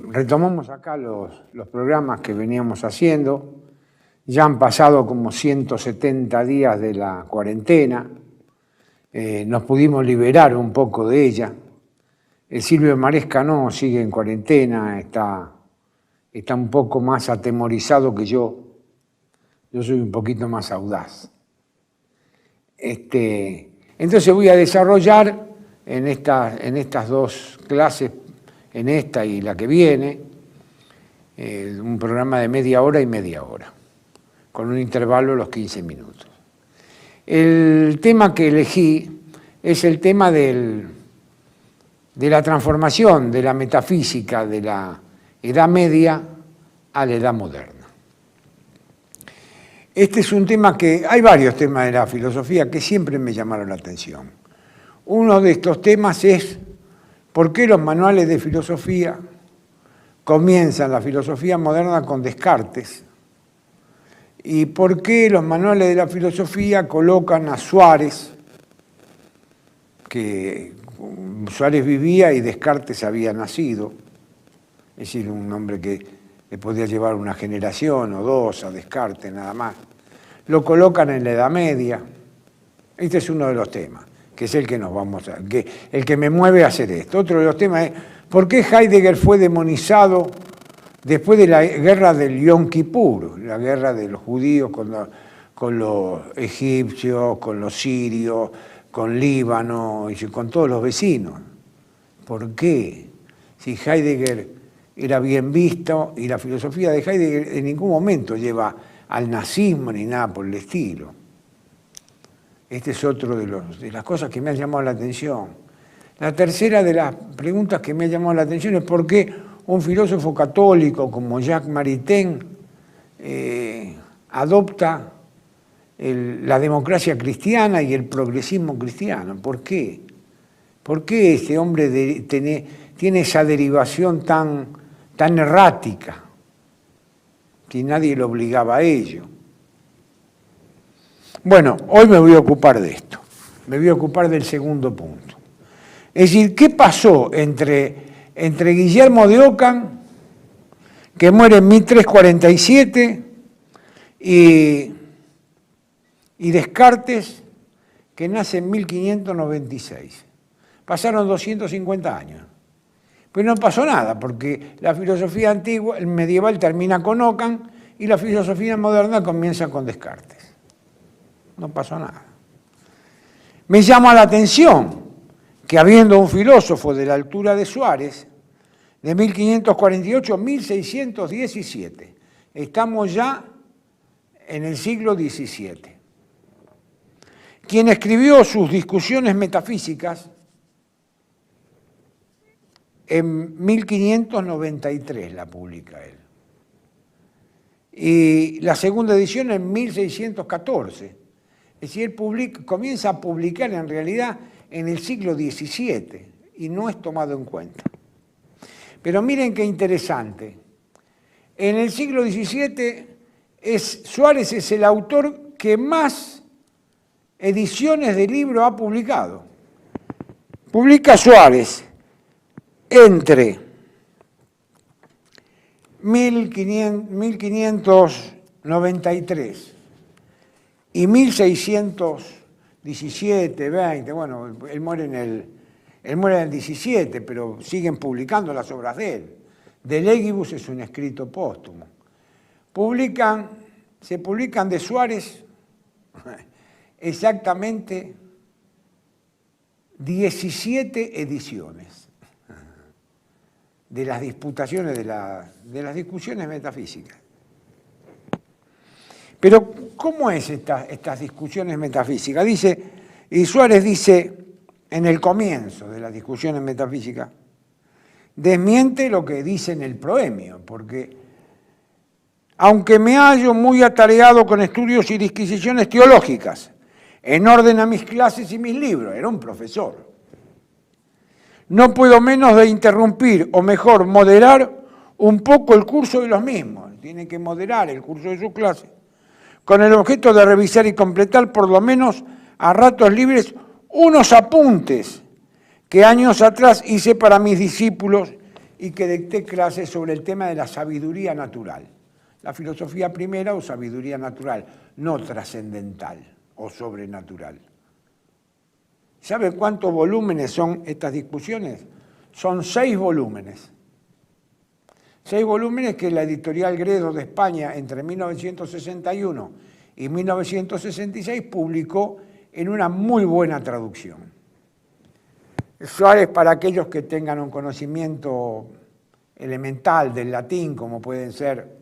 retomamos acá los programas que veníamos haciendo. Ya han pasado como 170 días de la cuarentena. Nos pudimos liberar un poco de ella. El Silvio Maresca no, sigue en cuarentena, está un poco más atemorizado que yo. Yo soy un poquito más audaz. Entonces voy a desarrollar en estas dos clases, en esta y la que viene, un programa de media hora y media hora, con un intervalo de los 15 minutos. El tema que elegí es el tema de la transformación de la metafísica de la Edad Media a la Edad Moderna. Este es un tema que, hay varios temas de la filosofía que siempre me llamaron la atención. Uno de estos temas es por qué los manuales de filosofía comienzan la filosofía moderna con Descartes y por qué los manuales de la filosofía colocan a Suárez, que Suárez vivía y Descartes había nacido, es decir, un hombre que le podía llevar una generación o dos a Descartes nada más. Lo colocan en la Edad Media. Este es uno de los temas, que es el que nos vamos a... el que me mueve a hacer esto. Otro de los temas es ¿por qué Heidegger fue demonizado después de la guerra del Yom Kippur, la guerra de los judíos con los egipcios, con los sirios, con Líbano y con todos los vecinos? ¿Por qué? Si Heidegger era bien visto y la filosofía de Heidegger en ningún momento lleva al nazismo ni nada por el estilo. Este es otro de las cosas que me han llamado la atención. La tercera de las preguntas que me ha llamado la atención es por qué un filósofo católico como Jacques Maritain adopta la democracia cristiana y el progresismo cristiano. ¿Por qué? ¿Por qué este hombre tiene esa derivación tan errática, si nadie lo obligaba a ello? Bueno, hoy me voy a ocupar de esto, me voy a ocupar del segundo punto. Es decir, ¿qué pasó entre Guillermo de Ockham, que muere en 1347, y Descartes, que nace en 1596? Pasaron 250 años. Pues no pasó nada, porque la filosofía antigua, el medieval, termina con Ockham y la filosofía moderna comienza con Descartes. No pasó nada. Me llama la atención que habiendo un filósofo de la altura de Suárez, de 1548 a 1617, estamos ya en el siglo XVII, quien escribió sus discusiones metafísicas en 1593 la publica él. Y la segunda edición en 1614. Es decir, él comienza a publicar en realidad en el siglo XVII y no es tomado en cuenta. Pero miren qué interesante. En el siglo XVII Suárez es el autor que más ediciones de libro ha publicado. Publica Suárez entre 1593 y 1617, 20, bueno, él muere en el 17, pero siguen publicando las obras de él. De Legibus es un escrito póstumo. Se publican de Suárez exactamente 17 ediciones de las disputaciones, de las discusiones metafísicas. Pero, ¿cómo es estas discusiones metafísicas? Y Suárez dice, en el comienzo de las discusiones metafísicas, desmiente lo que dice en el proemio, porque aunque me hallo muy atareado con estudios y disquisiciones teológicas, en orden a mis clases y mis libros, era un profesor, no puedo menos de interrumpir, o mejor, moderar un poco el curso de los mismos. Tiene que moderar el curso de su clase, con el objeto de revisar y completar, por lo menos a ratos libres, unos apuntes que años atrás hice para mis discípulos y que dicté clases sobre el tema de la sabiduría natural. La filosofía primera o sabiduría natural, no trascendental o sobrenatural. ¿Sabe cuántos volúmenes son estas discusiones? Son 6 volúmenes. 6 volúmenes que la editorial Gredos de España entre 1961 y 1966 publicó en una muy buena traducción. Suárez, para aquellos que tengan un conocimiento elemental del latín, como pueden ser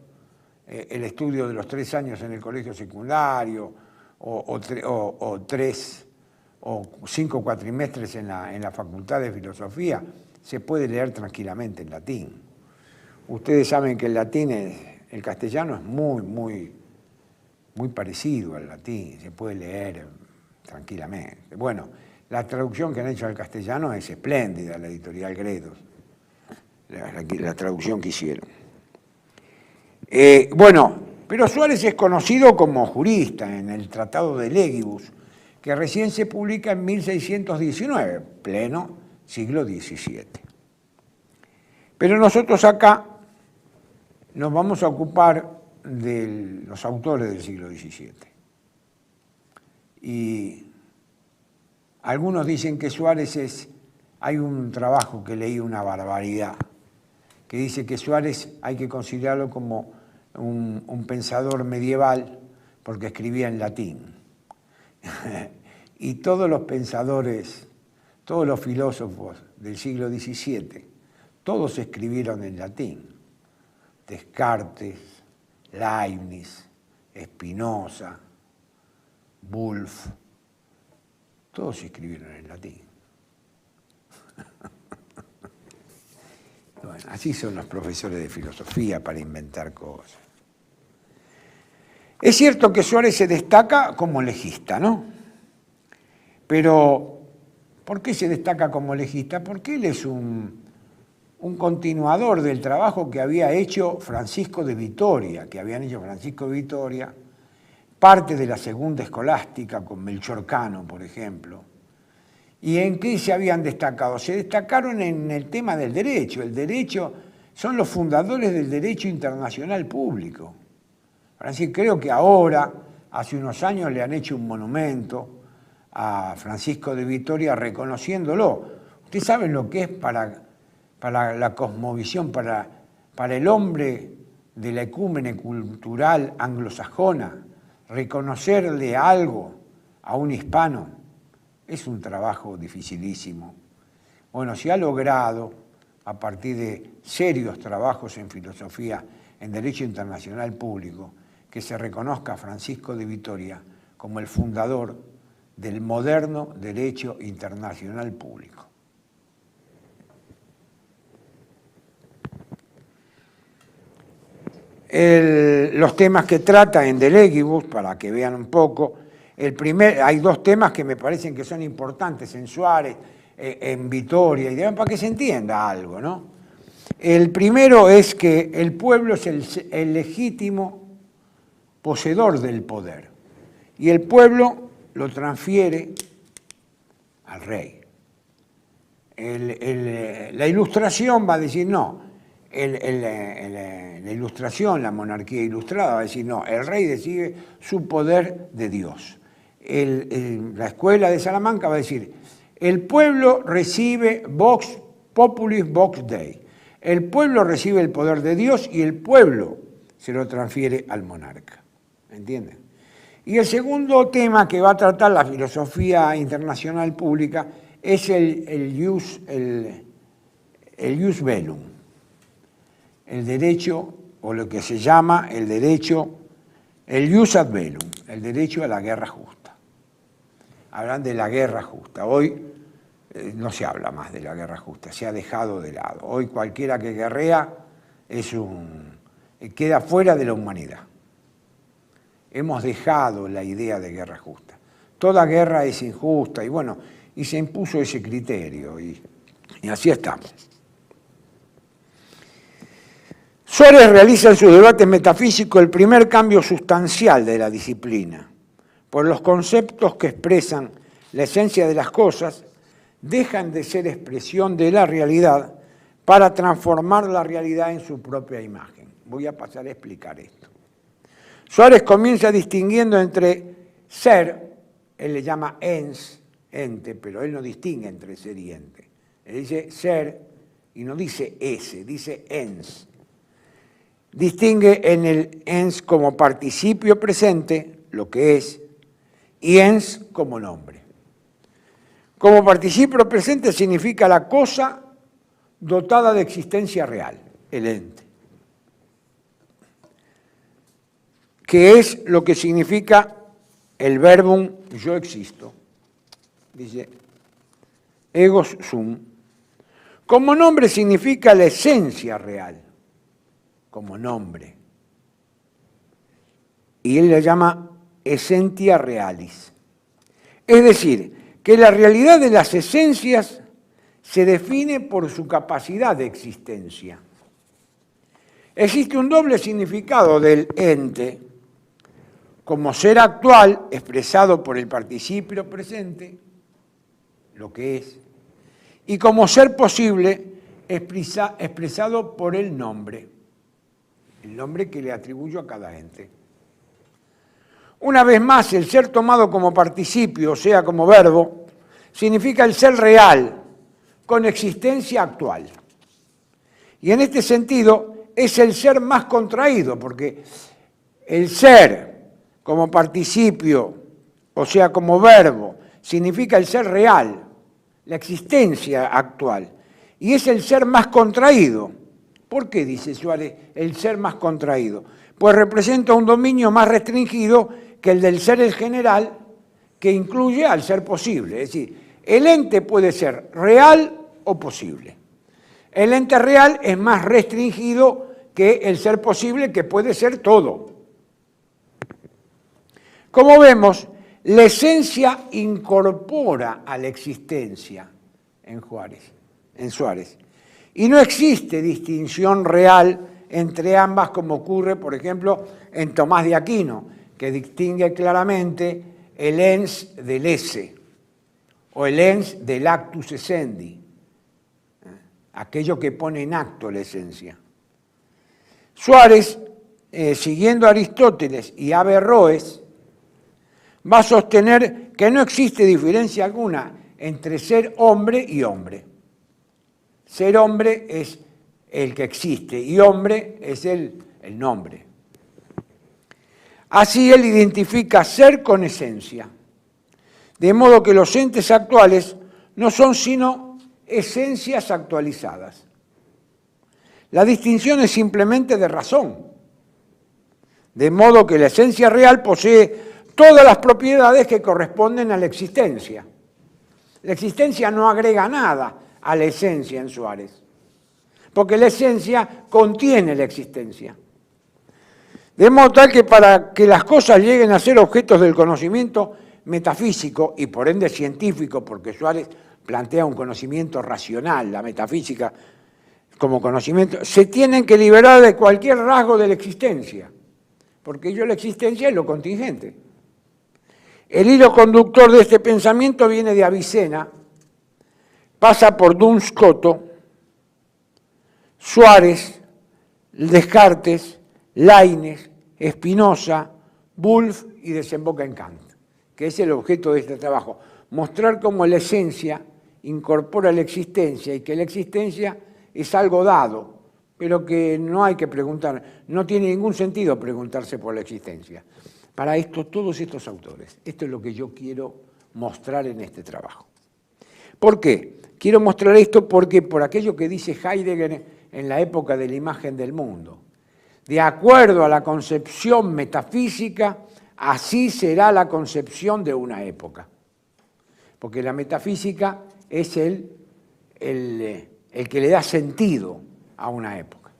el estudio de los 3 años en el colegio secundario, o 3 o 5 cuatrimestres en la Facultad de Filosofía, se puede leer tranquilamente en latín. Ustedes saben que el castellano es muy parecido al latín, se puede leer tranquilamente. Bueno, la traducción que han hecho al castellano es espléndida, la editorial Gredos, la traducción que hicieron. Bueno, pero Suárez es conocido como jurista en el Tratado de Legibus, que recién se publica en 1619, pleno siglo XVII. Pero nosotros acá nos vamos a ocupar de los autores del siglo XVII. Y algunos dicen que Suárez hay un trabajo que leí, una barbaridad, que dice que Suárez hay que considerarlo como un pensador medieval porque escribía en latín. Y todos los pensadores, todos los filósofos del siglo XVII, todos escribieron en latín. Descartes, Leibniz, Spinoza, Wolff, todos escribieron en latín. Bueno, así son los profesores de filosofía para inventar cosas. Es cierto que Suárez se destaca como legista, ¿no? Pero, ¿por qué se destaca como legista? Porque él es un continuador del trabajo que había hecho Francisco de Vitoria, parte de la segunda escolástica con Melchor Cano, por ejemplo. ¿Y en qué se habían destacado? Se destacaron en el tema del derecho. El derecho son los fundadores del derecho internacional público. Creo que ahora, hace unos años, le han hecho un monumento a Francisco de Vitoria reconociéndolo. Ustedes saben lo que es para la cosmovisión, para el hombre de la ecúmene cultural anglosajona, reconocerle algo a un hispano es un trabajo dificilísimo. Bueno, se ha logrado, a partir de serios trabajos en filosofía, en derecho internacional público, que se reconozca a Francisco de Vitoria como el fundador del moderno derecho internacional público. Los temas que trata en De Legibus, para que vean un poco, hay 2 temas que me parecen que son importantes en Suárez, en Vitoria, y demás, para que se entienda algo, ¿no? El primero es que el pueblo es el legítimo poseedor del poder, y el pueblo lo transfiere al rey. La Ilustración va a decir no, la Ilustración, la monarquía ilustrada va a decir no, el rey decide su poder de Dios. La escuela de Salamanca va a decir el pueblo recibe vox populis vox Dei. El pueblo recibe el poder de Dios y el pueblo se lo transfiere al monarca. ¿Entienden? Y el segundo tema que va a tratar la filosofía internacional pública es el jus bellum, el derecho, o lo que se llama el jus ad bellum, el derecho a la guerra justa. Hablan de la guerra justa. Hoy no se habla más de la guerra justa, se ha dejado de lado. Hoy cualquiera que guerrea queda fuera de la humanidad. Hemos dejado la idea de guerra justa. Toda guerra es injusta y bueno, y se impuso ese criterio y así estamos. Suárez realiza en sus debates metafísicos el primer cambio sustancial de la disciplina, pues los conceptos que expresan la esencia de las cosas dejan de ser expresión de la realidad para transformar la realidad en su propia imagen. Voy a pasar a explicar esto. Suárez comienza distinguiendo entre ser, él le llama ens, ente, pero él no distingue entre ser y ente. Él dice ser y no dice ese, dice ens. Distingue en el ens como participio presente, lo que es, y ens como nombre. Como participio presente significa la cosa dotada de existencia real, el ente, que es lo que significa el verbum yo existo. Dice egos sum. Como nombre significa la esencia real, como nombre. Y él le llama essentia realis. Es decir, que la realidad de las esencias se define por su capacidad de existencia. Existe un doble significado del ente, como ser actual, expresado por el participio presente, lo que es, y como ser posible, expresado por el nombre que le atribuyo a cada ente. Una vez más, el ser tomado como participio, o sea, como verbo, significa el ser real, con existencia actual. Y en este sentido, es el ser más contraído, porque el ser como participio, o sea, como verbo, significa el ser real, la existencia actual, y es el ser más contraído. ¿Por qué, dice Suárez, el ser más contraído? Pues representa un dominio más restringido que el del ser en general, que incluye al ser posible. Es decir, el ente puede ser real o posible. El ente real es más restringido que el ser posible, que puede ser todo. Como vemos, la esencia incorpora a la existencia en Suárez. Y no existe distinción real entre ambas, como ocurre, por ejemplo, en Tomás de Aquino, que distingue claramente el ens del esse, o el ens del actus essendi, aquello que pone en acto la esencia. Suárez, siguiendo a Aristóteles y Averroes, va a sostener que no existe diferencia alguna entre ser hombre y hombre. Ser hombre es el que existe y hombre es el nombre. Así él identifica ser con esencia, de modo que los entes actuales no son sino esencias actualizadas. La distinción es simplemente de razón, de modo que la esencia real posee todas las propiedades que corresponden a la existencia. La existencia no agrega nada a la esencia en Suárez, porque la esencia contiene la existencia. De modo tal que para que las cosas lleguen a ser objetos del conocimiento metafísico y por ende científico, porque Suárez plantea un conocimiento racional, la metafísica como conocimiento, se tienen que liberar de cualquier rasgo de la existencia, porque la existencia es lo contingente. El hilo conductor de este pensamiento viene de Avicena, pasa por Duns Scoto, Suárez, Descartes, Leibniz, Spinoza, Wolff y desemboca en Kant, que es el objeto de este trabajo, mostrar cómo la esencia incorpora la existencia y que la existencia es algo dado, pero que no hay que preguntar, no tiene ningún sentido preguntarse por la existencia. Para esto, todos estos autores, esto es lo que yo quiero mostrar en este trabajo. ¿Por qué? Quiero mostrar esto porque por aquello que dice Heidegger en la época de la imagen del mundo. De acuerdo a la concepción metafísica, así será la concepción de una época. Porque la metafísica es el que le da sentido a una época.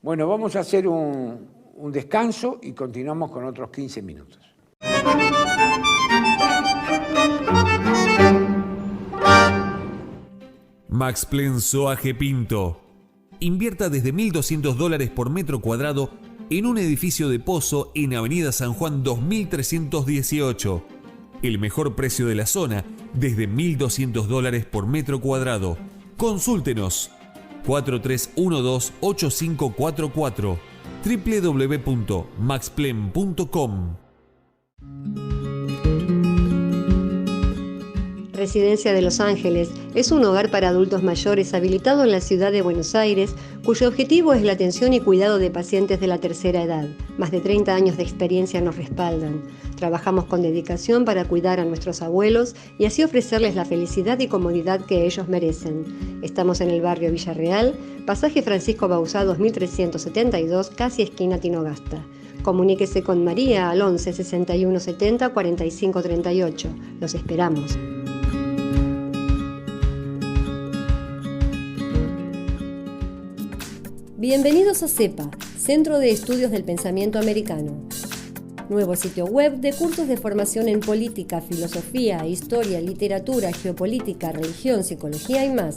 Bueno, vamos a hacer un descanso y continuamos con otros 15 minutos. Max Plan Soaje Pinto. Invierta desde $1.200 por metro cuadrado en un edificio de pozo en Avenida San Juan 2318. El mejor precio de la zona, desde $1.200 por metro cuadrado. Consúltenos. 4312-8544, www.maxplen.com. Residencia de Los Ángeles es un hogar para adultos mayores habilitado en la ciudad de Buenos Aires, cuyo objetivo es la atención y cuidado de pacientes de la tercera edad. Más de 30 años de experiencia nos respaldan. Trabajamos con dedicación para cuidar a nuestros abuelos y así ofrecerles la felicidad y comodidad que ellos merecen. Estamos en el barrio Villarreal, pasaje Francisco Bauzá 2372, casi esquina Tinogasta. Comuníquese con María al 11 61 70 45 38. Los esperamos. Bienvenidos a CEPA, Centro de Estudios del Pensamiento Americano. Nuevo sitio web de cursos de formación en política, filosofía, historia, literatura, geopolítica, religión, psicología y más.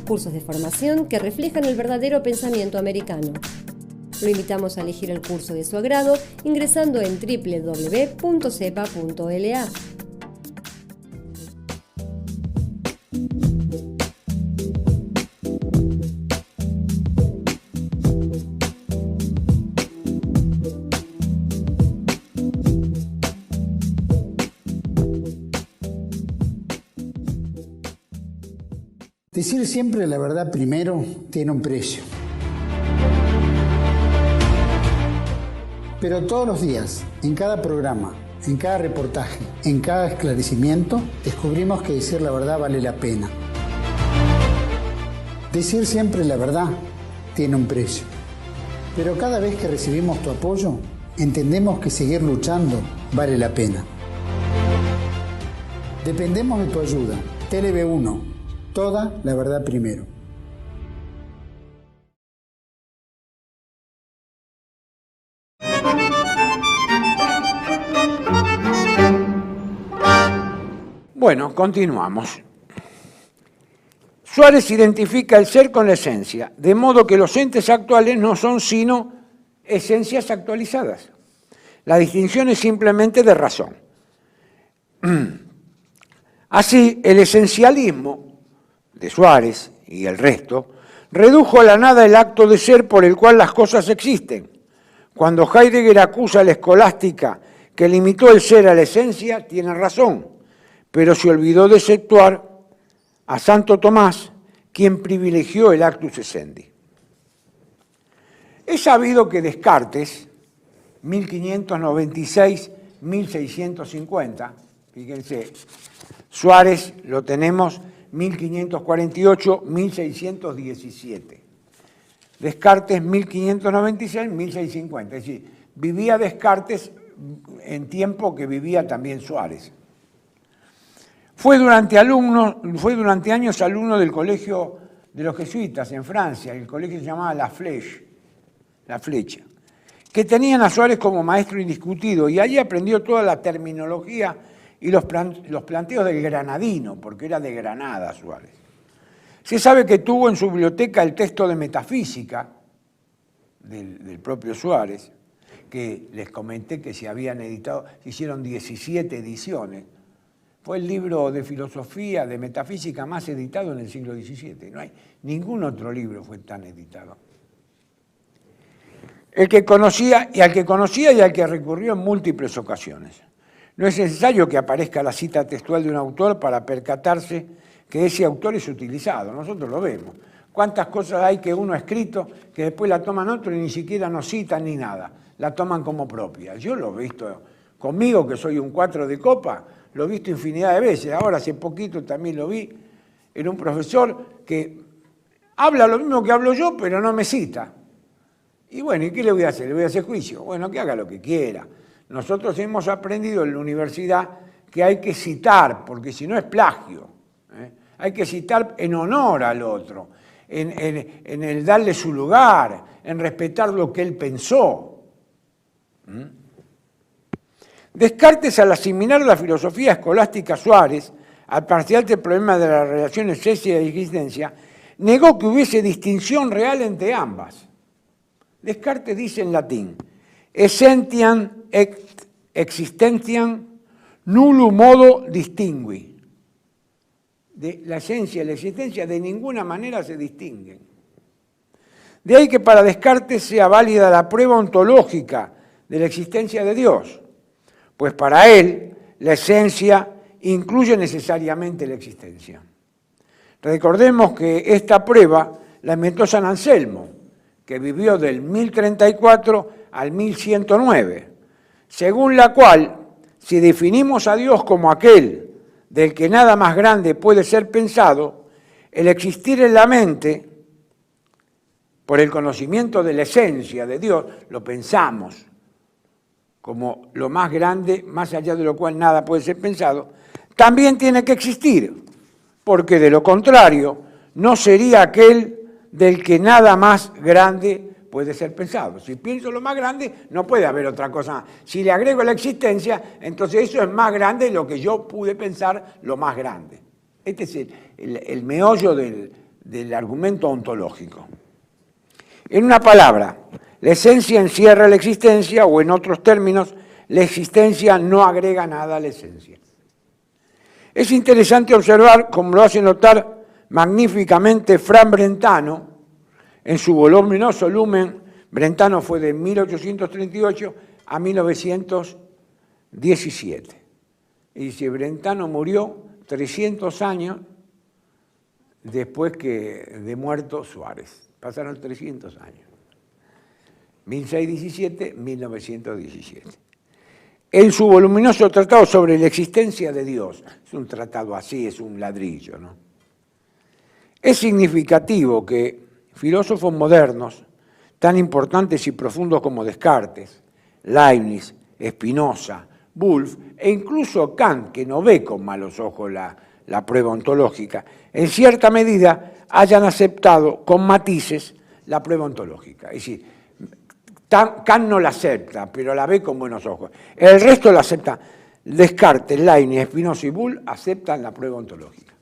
Cursos de formación que reflejan el verdadero pensamiento americano. Lo invitamos a elegir el curso de su agrado ingresando en www.cepa.la. Decir siempre la verdad primero tiene un precio. Pero todos los días, en cada programa, en cada reportaje, en cada esclarecimiento, descubrimos que decir la verdad vale la pena. Decir siempre la verdad tiene un precio. Pero cada vez que recibimos tu apoyo, entendemos que seguir luchando vale la pena. Dependemos de tu ayuda. TLB1. Toda la verdad primero. Bueno, continuamos. Suárez identifica el ser con la esencia, de modo que los entes actuales no son sino esencias actualizadas. La distinción es simplemente de razón. Así, el esencialismo de Suárez y el resto, redujo a la nada el acto de ser por el cual las cosas existen. Cuando Heidegger acusa a la escolástica que limitó el ser a la esencia, tiene razón, pero se olvidó de exceptuar a Santo Tomás, quien privilegió el actus essendi. Es sabido que Descartes, 1596-1650, fíjense, Suárez lo tenemos 1548-1617. Descartes 1596-1650. Es decir, vivía Descartes en tiempo que vivía también Suárez. Fue durante años alumno del colegio de los jesuitas en Francia, el colegio se llamaba La Flecha, que tenían a Suárez como maestro indiscutido, y allí aprendió toda la terminología y los planteos del granadino, porque era de Granada Suárez. Se sabe que tuvo en su biblioteca el texto de metafísica del propio Suárez, que les comenté que se habían editado, se hicieron 17 ediciones. Fue el libro de filosofía, de metafísica más editado en el siglo XVII. No hay ningún otro libro fue tan editado. Al que conocía y al que recurrió en múltiples ocasiones. No es necesario que aparezca la cita textual de un autor para percatarse que ese autor es utilizado. Nosotros lo vemos. ¿Cuántas cosas hay que uno ha escrito que después la toman otro y ni siquiera nos citan ni nada? La toman como propia. Yo lo he visto conmigo, que soy un 4 de copa, lo he visto infinidad de veces. Ahora hace poquito también lo vi en un profesor que habla lo mismo que hablo yo, pero no me cita. Y bueno, ¿y qué le voy a hacer? ¿Le voy a hacer juicio? Bueno, que haga lo que quiera. Nosotros hemos aprendido en la universidad que hay que citar, porque si no es plagio. Hay que citar en honor al otro, en el darle su lugar, en respetar lo que él pensó. Descartes, al asimilar la filosofía escolástica Suárez, al plantearse el problema de la relación esencia y existencia, negó que hubiese distinción real entre ambas. Descartes dice en latín, essentiam et existentiam nullum modo distingui. La esencia y la existencia de ninguna manera se distinguen. De ahí que para Descartes sea válida la prueba ontológica de la existencia de Dios, pues para él la esencia incluye necesariamente la existencia. Recordemos que esta prueba la inventó San Anselmo, que vivió del 1034 al 1109, según la cual, si definimos a Dios como aquel del que nada más grande puede ser pensado, el existir en la mente, por el conocimiento de la esencia de Dios, lo pensamos como lo más grande, más allá de lo cual nada puede ser pensado, también tiene que existir, porque de lo contrario no sería aquel del que nada más grande puede ser pensado. Si pienso lo más grande, no puede haber otra cosa. Si le agrego la existencia, entonces eso es más grande de lo que yo pude pensar lo más grande. Este es el meollo del argumento ontológico. En una palabra, la esencia encierra la existencia, o en otros términos, la existencia no agrega nada a la esencia. Es interesante observar, como lo hace notar magníficamente Fran Brentano, en su voluminoso Lumen. Brentano fue de 1838 a 1917. Y dice, Brentano murió 300 años después que de muerto Suárez. Pasaron 300 años. 1617, 1917. En su voluminoso tratado sobre la existencia de Dios, es un tratado así, es un ladrillo, ¿no? Es significativo que filósofos modernos, tan importantes y profundos como Descartes, Leibniz, Spinoza, Wolff e incluso Kant, que no ve con malos ojos la prueba ontológica, en cierta medida hayan aceptado con matices la prueba ontológica. Es decir, Kant no la acepta, pero la ve con buenos ojos. El resto la acepta. Descartes, Leibniz, Spinoza y Wolff aceptan la prueba ontológica.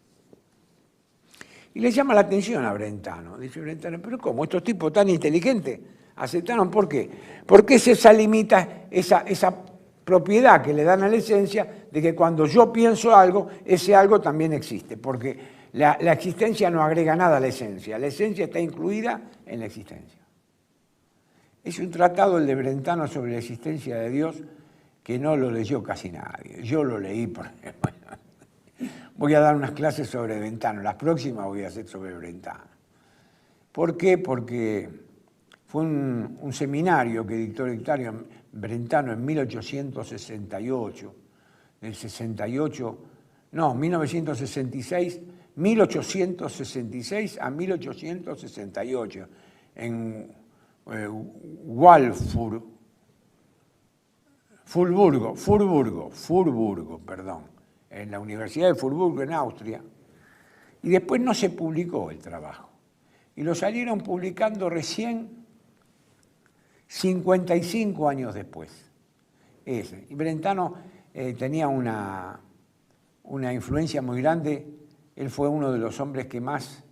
Y le llama la atención a Brentano. Dice Brentano, pero ¿cómo? Estos tipos tan inteligentes aceptaron. ¿Por qué? Porque es esa limita, esa propiedad que le dan a la esencia de que cuando yo pienso algo, ese algo también existe. Porque la existencia no agrega nada a la esencia está incluida en la existencia. Es un tratado, el de Brentano, sobre la existencia de Dios, que no lo leyó casi nadie. Yo lo leí porque, bueno, voy a dar unas clases sobre Brentano. Las próximas voy a hacer sobre Brentano. ¿Por qué? Porque fue un seminario que dictó Brentano en 1868, del 68, no, 1866 a 1868, en Furburgo, en la Universidad de Furburgo, en Austria, y después no se publicó el trabajo. Y lo salieron publicando recién 55 años después. Y Brentano tenía una influencia muy grande. Él fue uno de los hombres que más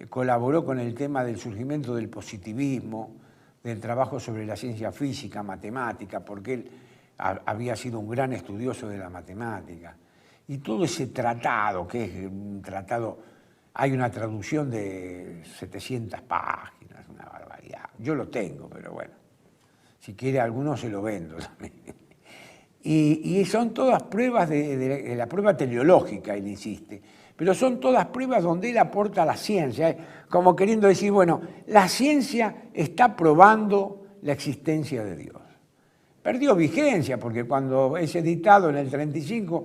colaboró con el tema del surgimiento del positivismo, del trabajo sobre la ciencia física, matemática, porque él había sido un gran estudioso de la matemática. Y todo ese tratado, que es un tratado, hay una traducción de 700 páginas, una barbaridad. Yo lo tengo, pero bueno, si quiere alguno se lo vendo también. Y son todas pruebas de la prueba teleológica, él insiste, pero son todas pruebas donde él aporta la ciencia, como queriendo decir, bueno, la ciencia está probando la existencia de Dios. Perdió vigencia, porque cuando es editado en el 35,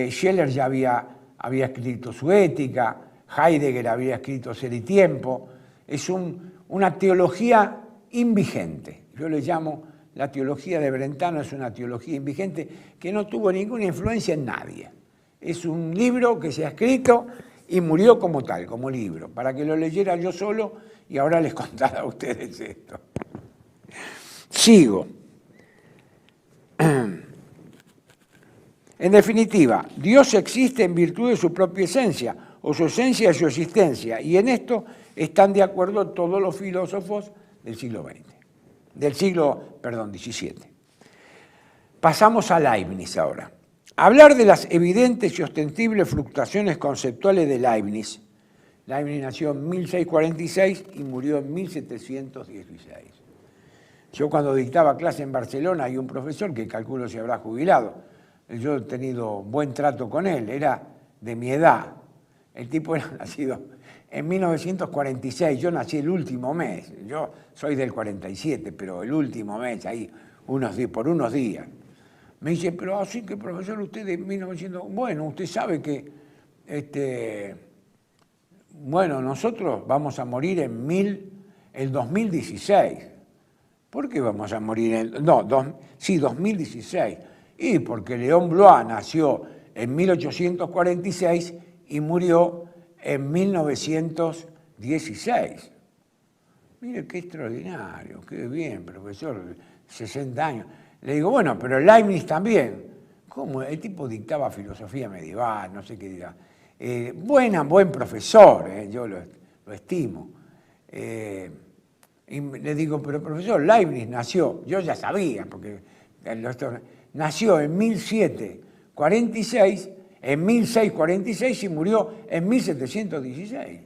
Scheler ya había escrito su Ética, Heidegger había escrito Ser y Tiempo. Es una teología invigente. Yo le llamo, la teología de Brentano es una teología invigente que no tuvo ninguna influencia en nadie. Es un libro que se ha escrito y murió como tal, como libro, para que lo leyera yo solo y ahora les contara a ustedes esto. Sigo. En definitiva, Dios existe en virtud de su propia esencia, o su esencia es su existencia, y en esto están de acuerdo todos los filósofos del siglo XVII. Pasamos a Leibniz ahora. Hablar de las evidentes y ostensibles fluctuaciones conceptuales de Leibniz Leibniz nació en 1646 y murió en 1716. Yo cuando dictaba clase en Barcelona hay un profesor que calculo se habrá jubilado. Yo he tenido buen trato con él, era de mi edad. El tipo era nacido en 1946, yo nací el último mes. Yo soy del 47, pero el último mes, ahí por unos días. Me dice, pero así que profesor, usted de 1900... Bueno, usted sabe que bueno, nosotros vamos a morir el 2016. ¿Por qué vamos a morir 2016? Y porque León Blois nació en 1846 y murió en 1916. Mire qué extraordinario, qué bien, profesor, 60 años. Le digo, bueno, pero Leibniz también. ¿Cómo? El tipo dictaba filosofía medieval, no sé qué dirá. Buen profesor, yo lo estimo. Y le digo, pero profesor, Leibniz nació, yo ya sabía, porque nació en 1746, en 1646 y murió en 1716.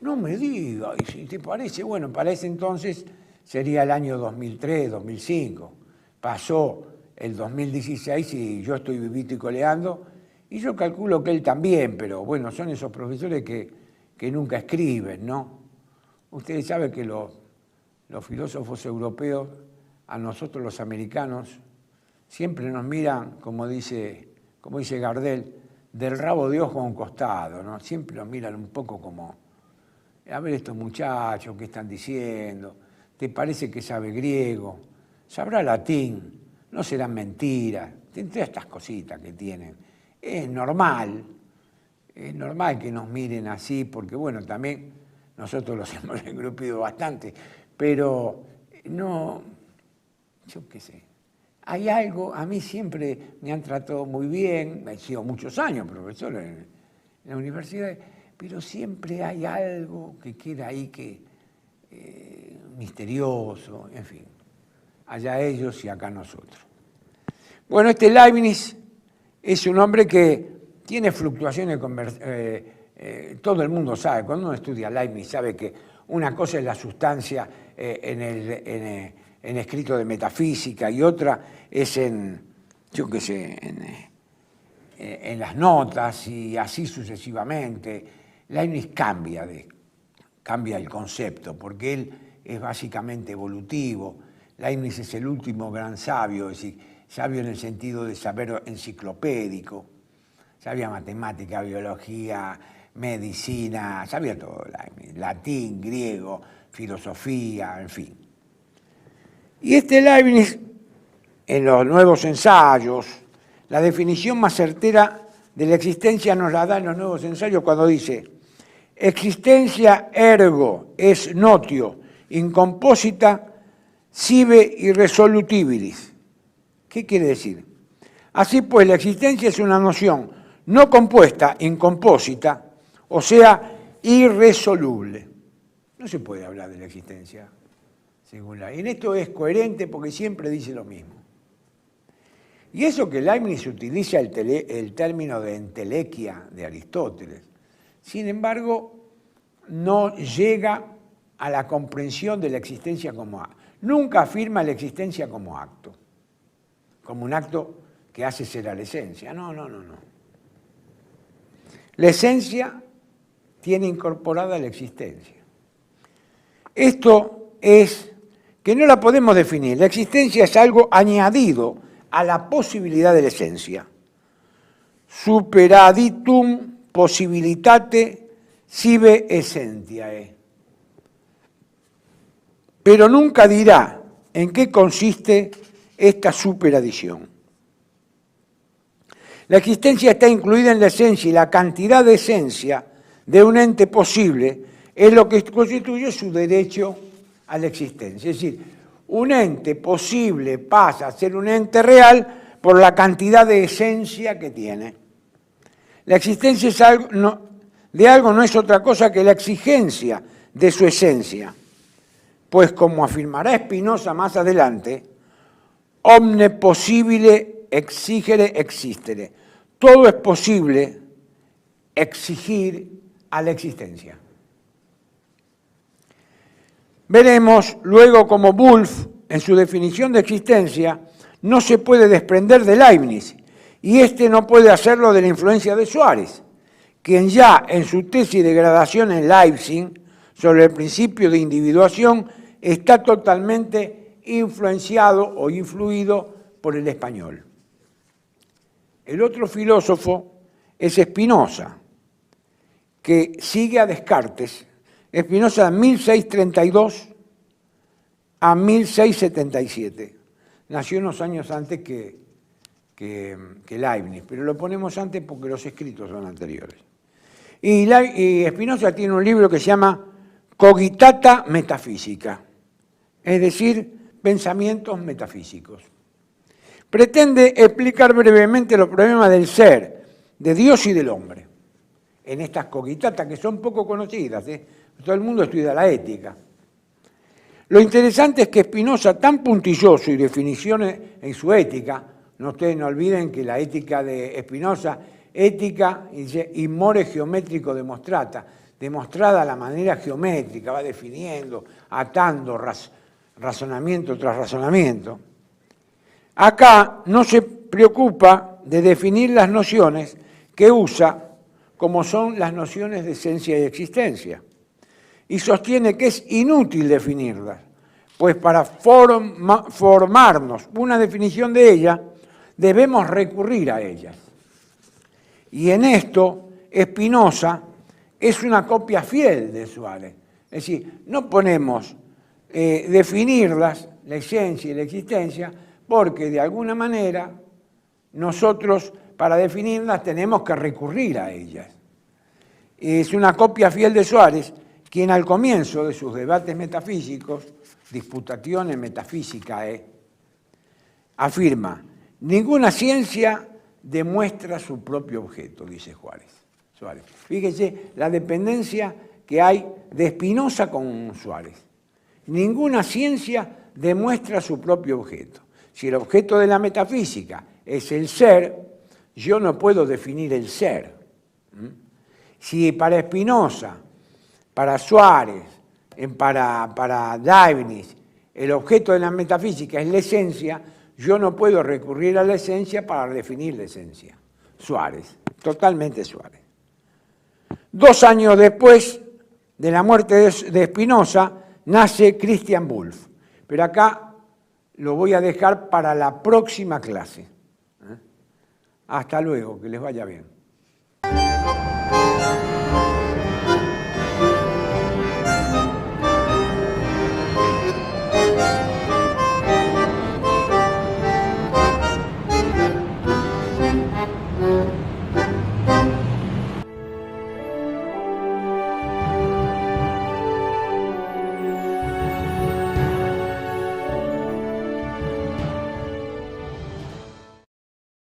No me diga, y si te parece, bueno, para ese entonces sería el año 2003, 2005. Pasó el 2016 y yo estoy vivito y coleando, y yo calculo que él también, pero bueno, son esos profesores que nunca escriben, ¿no? Ustedes saben que los filósofos europeos, a nosotros los americanos, siempre nos miran, como dice Gardel, del rabo de ojo a un costado, ¿no? Siempre nos miran un poco como, a ver estos muchachos, ¿qué están diciendo? ¿Te parece que sabe griego? ¿Sabrá latín? ¿No serán mentiras? Todas estas cositas que tienen. Es normal que nos miren así, porque bueno, también nosotros los hemos engrupido bastante, pero no, yo qué sé. Hay algo, a mí siempre me han tratado muy bien, he sido muchos años profesor en la universidad, pero siempre hay algo que queda ahí misterioso, en fin. Allá ellos y acá nosotros. Bueno, este Leibniz es un hombre que tiene fluctuaciones, todo el mundo sabe, cuando uno estudia Leibniz sabe que una cosa es la sustancia en escrito de metafísica y otra es en las notas y así sucesivamente. Leibniz cambia el concepto porque él es básicamente evolutivo. Leibniz es el último gran sabio, es decir, sabio en el sentido de saber enciclopédico. Sabía matemática, biología, medicina, sabía todo, latín, griego, filosofía, en fin. Y este Leibniz, en los nuevos ensayos, la definición más certera de la existencia nos la da en los nuevos ensayos cuando dice existencia ergo es notio incomposita sive irresolutibilis. ¿Qué quiere decir? Así pues, la existencia es una noción no compuesta, incomposita, o sea, irresoluble. No se puede hablar de la existencia singular. Y en esto es coherente porque siempre dice lo mismo. Y eso que Leibniz utiliza el término de entelequia de Aristóteles, sin embargo, no llega a la comprensión de la existencia como acto. Nunca afirma la existencia como acto, como un acto que hace ser a la esencia. No. La esencia tiene incorporada la existencia. Esto es que no la podemos definir. La existencia es algo añadido a la posibilidad de la esencia. Superaditum possibilitate sive essentiae. Pero nunca dirá en qué consiste esta superadición. La existencia está incluida en la esencia y la cantidad de esencia de un ente posible es lo que constituye su derecho a la existencia. Es decir, un ente posible pasa a ser un ente real por la cantidad de esencia que tiene. La existencia de algo no es otra cosa que la exigencia de su esencia, pues como afirmará Spinoza más adelante, omne possibile exigere existere. Todo es posible exigir a la existencia. veremos luego cómo Wolff, en su definición de existencia, no se puede desprender de Leibniz, y este no puede hacerlo de la influencia de Suárez, quien ya en su tesis de gradación en Leipzig sobre el principio de individuación está totalmente influenciado o influido por el español. El otro filósofo es Spinoza, que sigue a Descartes. Spinoza de 1632 a 1677. Nació unos años antes que Leibniz, pero lo ponemos antes porque los escritos son anteriores. Y Spinoza tiene un libro que se llama Cogitata Metafísica, es decir, pensamientos metafísicos. Pretende explicar brevemente los problemas del ser, de Dios y del hombre, en estas cogitatas que son poco conocidas, todo el mundo estudia la ética. Lo interesante es que Spinoza, tan puntilloso y definiciones en su ética, ustedes no olviden que la ética de Spinoza, ética, dice, immore geométrico demostrata, demostrada a la manera geométrica, va definiendo, atando razonamiento tras razonamiento. Acá no se preocupa de definir las nociones que usa, como son las nociones de esencia y existencia, y sostiene que es inútil definirlas, pues para formarnos una definición de ellas, debemos recurrir a ellas. Y en esto, Spinoza es una copia fiel de Suárez. Es decir, no ponemos definirlas, la esencia y la existencia, porque de alguna manera nosotros para definirlas tenemos que recurrir a ellas. Es una copia fiel de Suárez, quien al comienzo de sus debates metafísicos, Disputationes Metaphysicae, afirma: ninguna ciencia demuestra su propio objeto, dice Suárez. Fíjese la dependencia que hay de Spinoza con Suárez. Ninguna ciencia demuestra su propio objeto. Si el objeto de la metafísica es el ser, yo no puedo definir el ser. Si para Spinoza, para Suárez, para Leibniz, el objeto de la metafísica es la esencia, yo no puedo recurrir a la esencia para definir la esencia. Suárez, totalmente Suárez. 2 años después de la muerte de Spinoza, nace Christian Wolff. Pero acá lo voy a dejar para la próxima clase. Hasta luego, que les vaya bien.